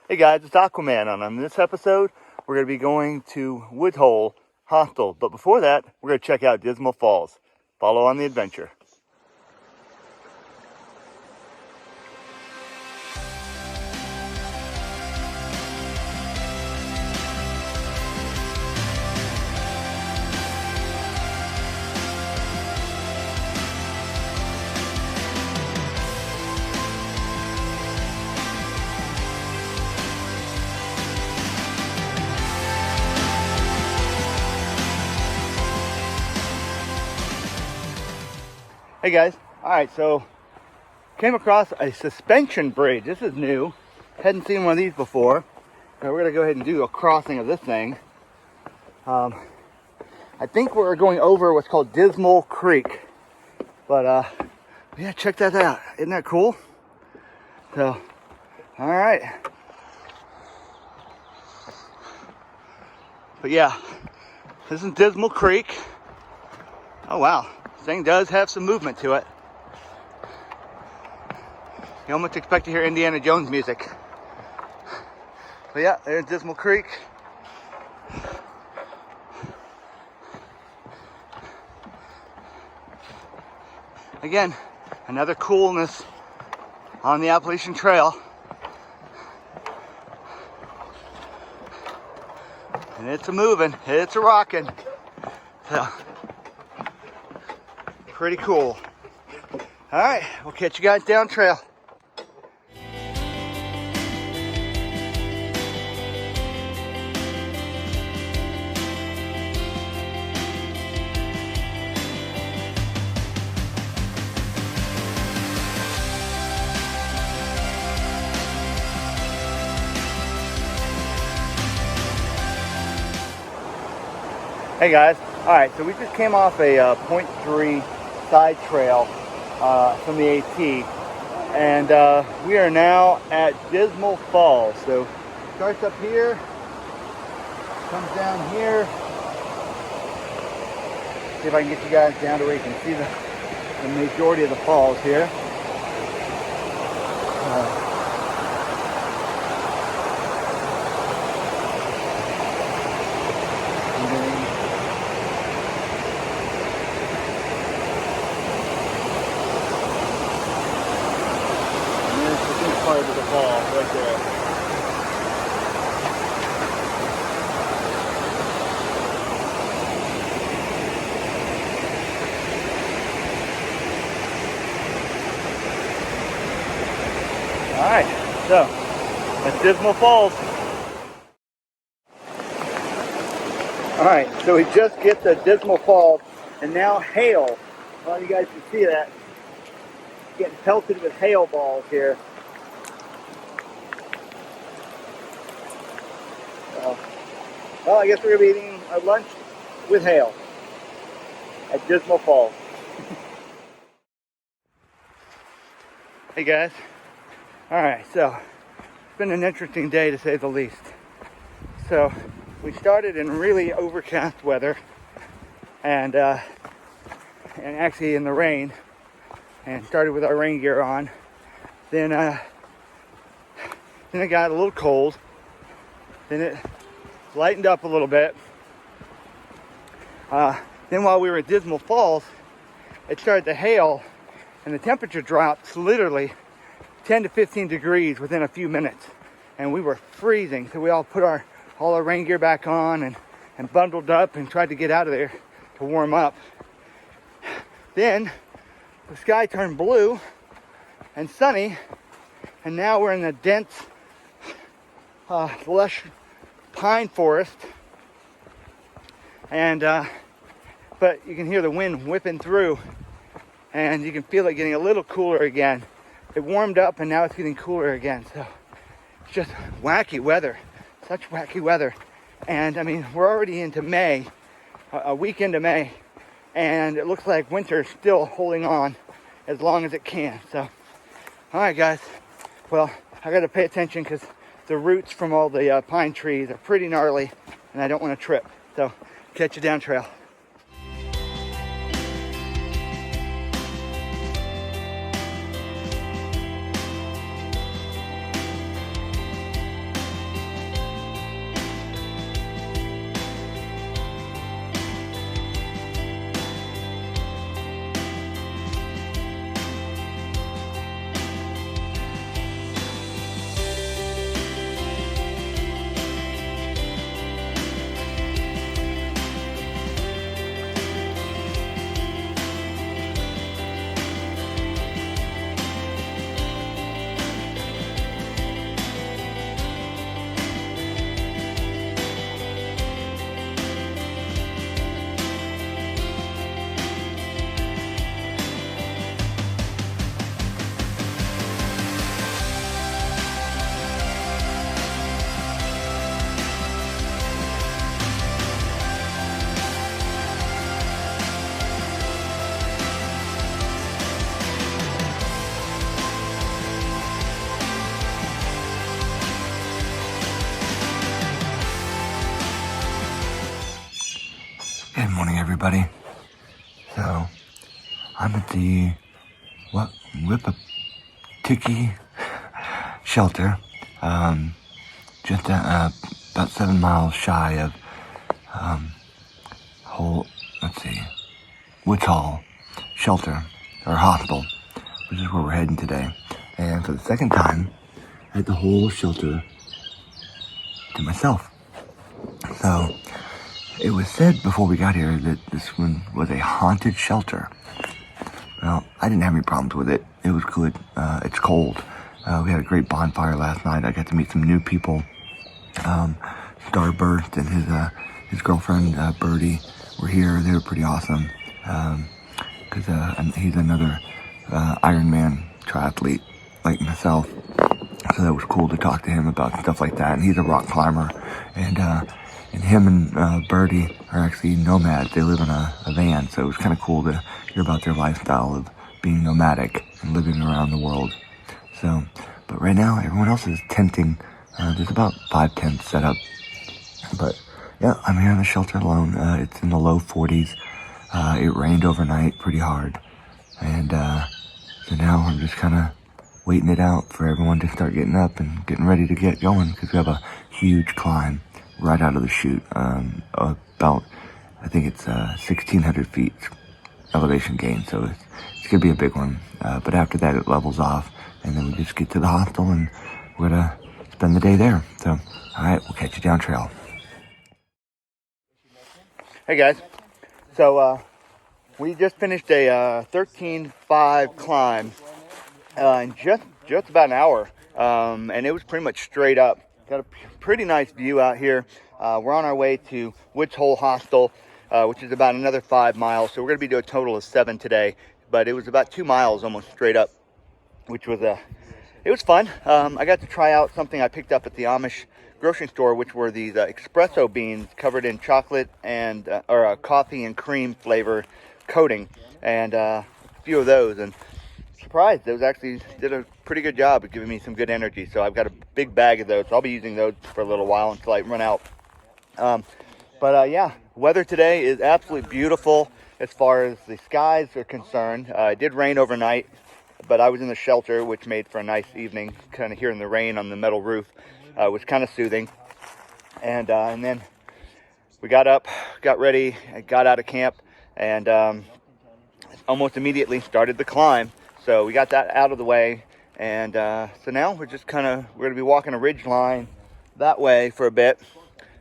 Hey guys, it's Aquaman, and on this episode, we're going to be going to Woodhole Hostel. But before that, we're going to check out Dismal Falls. Follow on the adventure. Hey guys, alright, so came across a suspension bridge. This is new. Hadn't seen one of these before. So we're going to go ahead and do a crossing of this thing. I think we're going over what's called Dismal Creek. But yeah, check that out. Isn't that cool? So, alright. But yeah, this is Dismal Creek. Oh wow. Thing does have some movement to it. You almost expect to hear Indiana Jones music. But yeah, there's Dismal Creek. Again, another coolness on the Appalachian Trail. And it's a moving, it's a rocking. So, pretty cool. All right, we'll catch you guys down trail. Hey guys, all right, so we just came off a 0.3 side trail from the AT, and we are now at Dismal Falls. So starts up here, comes down here. See if I can get you guys down to where you can see the majority of the falls here. Part of the fall right there. All right, so that's Dismal Falls. All right, so we just get to Dismal Falls, and now hail. Well, you guys can see that. Getting pelted with hail balls here. Well, I guess we're going to be eating a lunch with hail at Dismal Falls. Hey guys. Alright, so it's been an interesting day to say the least. So we started in really overcast weather and actually in the rain, and started with our rain gear on. Then it got a little cold. Then it lightened up a little bit. Then while we were at Dismal Falls, it started to hail, and the temperature dropped literally 10 to 15 degrees within a few minutes, and we were freezing. So we all put all our rain gear back on and bundled up and tried to get out of there to warm up. Then the sky turned blue and sunny, and now we're in the dense, lush pine forest, and but you can hear the wind whipping through, and you can feel it getting a little cooler again. It warmed up and now it's getting cooler again. So it's just wacky weather, such wacky weather. And I mean, we're already into May, a week into May, and it looks like winter's still holding on as long as it can. So all right guys, well, I got to pay attention because the roots from all the pine trees are pretty gnarly, and I don't want to trip. So catch you down trail. Good morning, everybody. So, I'm at the Wapiti Shelter, just about 7 miles shy of Woods Hole Shelter, or Hostel, which is where we're heading today. And for the second time, I had the whole shelter to myself. So, it was said before we got here that this one was a haunted shelter. Well, I didn't have any problems with it. It was good. It's cold. We had a great bonfire last night. I got to meet some new people. Starburst and his girlfriend, Birdie, were here. They were pretty awesome. Because he's another Ironman triathlete like myself. So that was cool to talk to him about stuff like that. And he's a rock climber. And him and Birdie are actually nomads. They live in a van, so it was kind of cool to hear about their lifestyle of being nomadic and living around the world. So, but right now, everyone else is tenting. There's about 5 tents set up. But, yeah, I'm here in the shelter alone. It's in the low 40s. It rained overnight pretty hard. And so now I'm just kind of waiting it out for everyone to start getting up and getting ready to get going, because we have a huge climb right out of the chute, about, I think it's 1,600 feet elevation gain, so it's going to be a big one. But after that, it levels off, and then we just get to the hostel, and we're going to spend the day there. So, alright, we'll catch you down trail. Hey guys, so we just finished a 13.5 climb in just about an hour, and it was pretty much straight up. Got a pretty nice view out here. We're on our way to Woods Hole Hostel, which is about another 5 miles. So we're going to be doing a total of 7 today. But it was about 2 miles almost straight up, which was it was fun. I got to try out something I picked up at the Amish grocery store, which were these espresso beans covered in chocolate and or a coffee and cream flavor coating, and a few of those. And surprised, those actually did a pretty good job of giving me some good energy. So I've got a big bag of those. So I'll be using those for a little while until I run out. Yeah, weather today is absolutely beautiful as far as the skies are concerned. It did rain overnight, but I was in the shelter, which made for a nice evening. Kind of hearing the rain on the metal roof was kind of soothing. And then we got up, got ready, got out of camp, and almost immediately started the climb. So we got that out of the way, and so now we're going to be walking a ridge line that way for a bit,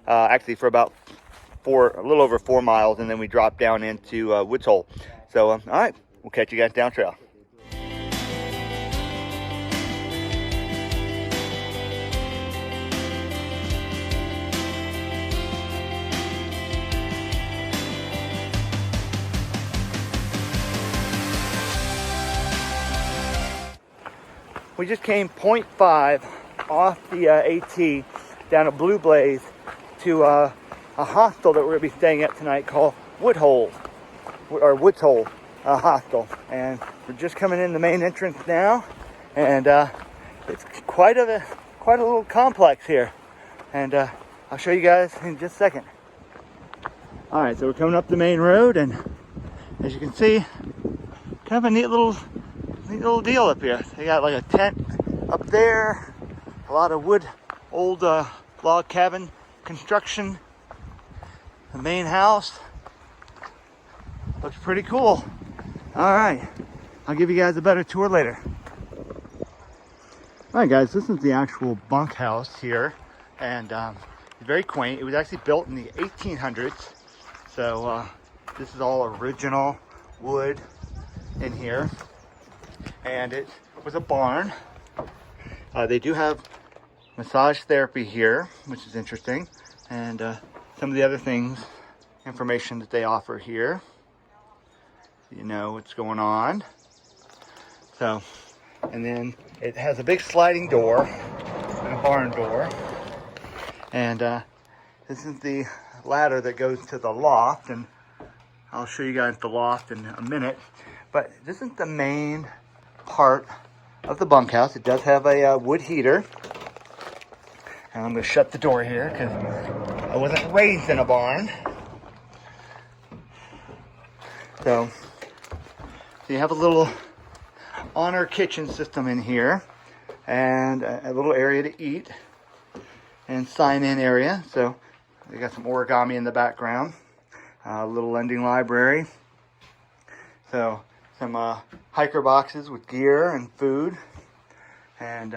actually for about a little over 4 miles, and then we drop down into Woods Hole. So, all right, we'll catch you guys down trail. We just came 0.5 off the AT down a Blue Blaze to a hostel that we're going to be staying at tonight called Woods Hole Hostel. And we're just coming in the main entrance now, and it's quite a little complex here. And I'll show you guys in just a second. All right, so we're coming up the main road, and as you can see, kind of a neat little deal up here. They got like a tent up there, a lot of wood, old log cabin construction. The main house looks pretty cool. All right, I'll give you guys a better tour later. All right, guys, this is the actual bunkhouse here, and it's very quaint. It was actually built in the 1800s, so this is all original wood in here. And it was a barn. They do have massage therapy here, which is interesting. And some of the other information that they offer here. You know what's going on. So, and then it has a big sliding door and a barn door. And this is the ladder that goes to the loft. And I'll show you guys the loft in a minute. But this isn't the main part of the bunkhouse. It does have a wood heater. And I'm going to shut the door here because I wasn't raised in a barn. So you have a little honor kitchen system in here, and a little area to eat and sign in area. So they got some origami in the background, a little lending library. So some hiker boxes with gear and food, and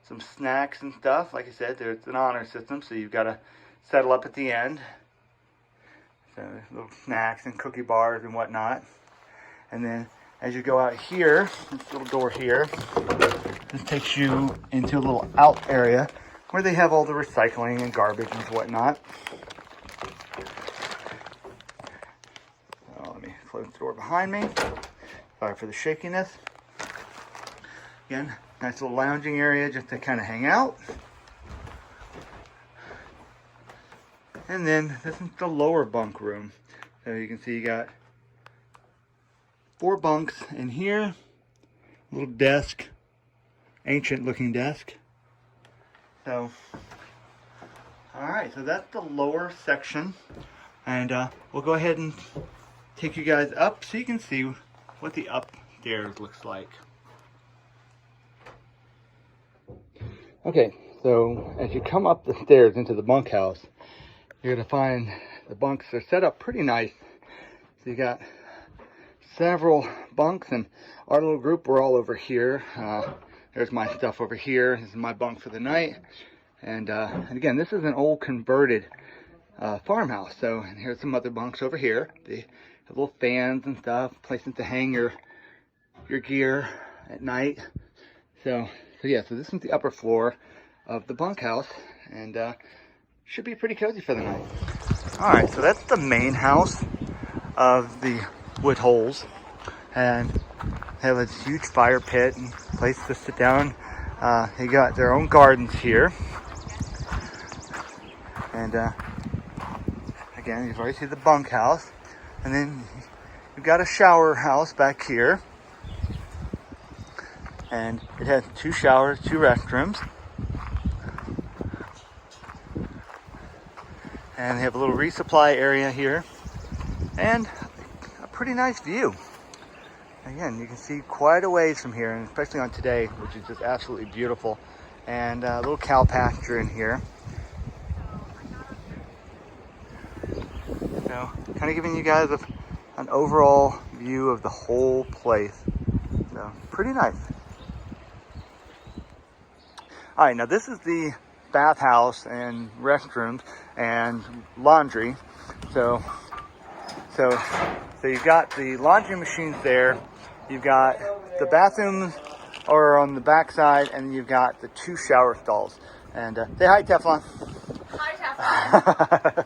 some snacks and stuff. Like I said, there's an honor system, so you've got to settle up at the end. So little snacks and cookie bars and whatnot. And then as you go out here, this little door here, this takes you into a little out area where they have all the recycling and garbage and whatnot. So let me close the door behind me. Sorry for the shakiness. Again, nice little lounging area just to kind of hang out. And then this is the lower bunk room. So you can see you got 4 bunks in here. A little desk, ancient looking desk. So, alright, so that's the lower section. And we'll go ahead and take you guys up so you can see what the upstairs looks like. Okay, so as you come up the stairs into the bunkhouse, you're going to find the bunks are set up pretty nice. So you got several bunks, and our little group, we're all over here. There's my stuff over here. This is my bunk for the night. And again, this is an old converted farmhouse. So, and here's some other bunks over here. They have little fans and stuff, places to hang your gear at night. So yeah, so this is the upper floor of the bunkhouse, and should be pretty cozy for the night. Alright, so that's the main house of the wood holes, and they have a huge fire pit and place to sit down. They got their own gardens here, and again, you've already seen the bunkhouse, and then you've got a shower house back here, and it has 2 showers, 2 restrooms. And they have a little resupply area here, and a pretty nice view. Again, you can see quite a ways from here, and especially on today, which is just absolutely beautiful. And a little cow pasture in here. So, kind of giving you guys an overall view of the whole place. So, pretty nice. All right, now this is the bathhouse and restrooms and laundry. So you've got the laundry machines there. You've got the bathrooms are on the back side, and you've got the 2 shower stalls. And say hi, Teflon. Hi, Teflon.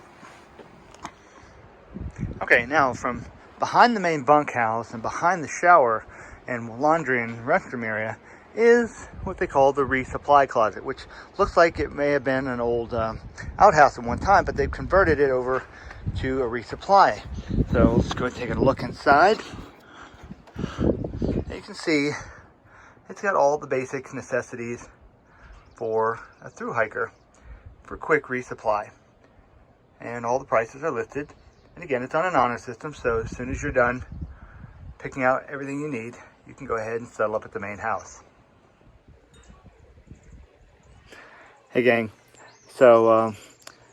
Okay, now from behind the main bunkhouse and behind the shower and laundry and restroom area is what they call the resupply closet, which looks like it may have been an old outhouse at one time, but they've converted it over to a resupply. So let's go and take a look inside. You can see it's got all the basic necessities for a thru hiker for quick resupply, and all the prices are listed. And again, it's on an honor system, so as soon as you're done picking out everything you need, you can go ahead and settle up at the main house. Hey gang, so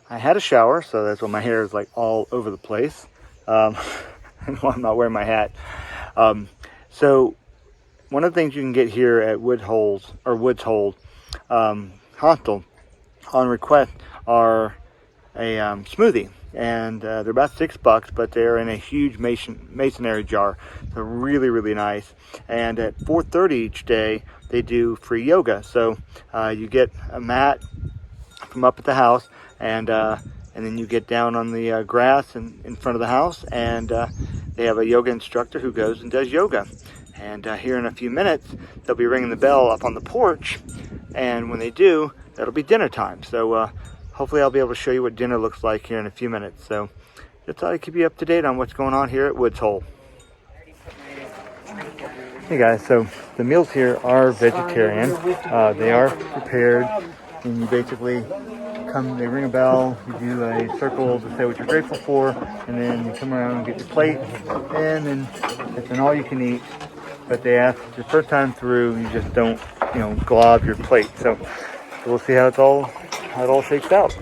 I had a shower, so that's why my hair is like all over the place, and why I'm not wearing my hat. So one of the things you can get here at Woods Hole Hostel on request are a smoothie, and they're about $6, but they're in a huge masonry jar. They're really, really nice. And at 4:30 each day, they do free yoga. So you get a mat from up at the house, and then you get down on the grass in front of the house, and they have a yoga instructor who goes and does yoga. And here in a few minutes, they'll be ringing the bell up on the porch, and when they do, that'll be dinner time. So hopefully I'll be able to show you what dinner looks like here in a few minutes. So just thought I'd keep you up to date on what's going on here at Woods Hole. Hey guys, so the meals here are vegetarian. They are prepared, and you basically come, they ring a bell, you do a circle to say what you're grateful for, and then you come around and get your plate, and then it's an all you can eat. But they ask the first time through, you just don't, glob your plate. So we'll see how it all shakes out.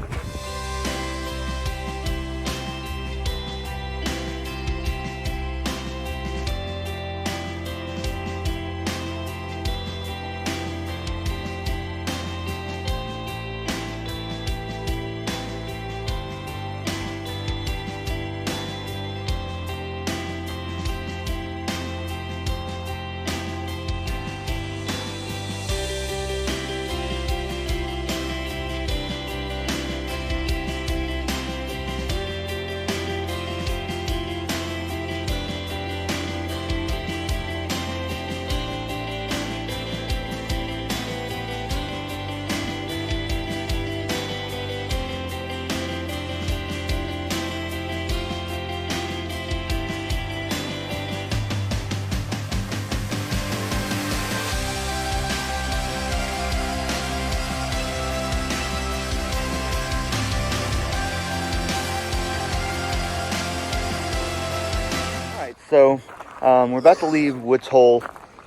So we're about to leave Woods Hole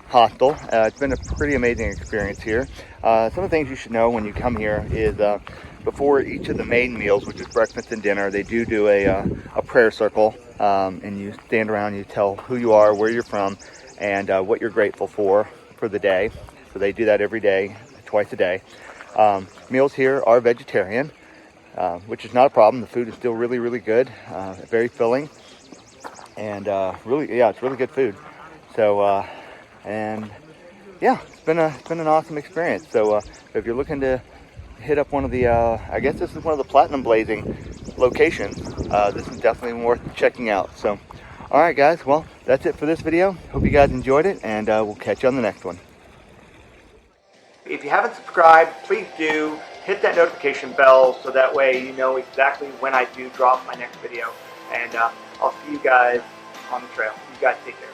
Hostel. It's been a pretty amazing experience here. Some of the things you should know when you come here is before each of the main meals, which is breakfast and dinner, they do a prayer circle, and you stand around, you tell who you are, where you're from, and what you're grateful for the day. So they do that every day, twice a day. Meals here are vegetarian, which is not a problem. The food is still really, really good, very filling. And it's really good food. So it's been an awesome experience. So if you're looking to hit up one of the I guess this is one of the platinum blazing locations, this is definitely worth checking out. So all right guys, well, that's it for this video. Hope you guys enjoyed it, and we'll catch you on the next one. If you haven't subscribed, please do hit that notification bell so that way you know exactly when I do drop my next video. And I'll see you guys on the trail. You guys take care.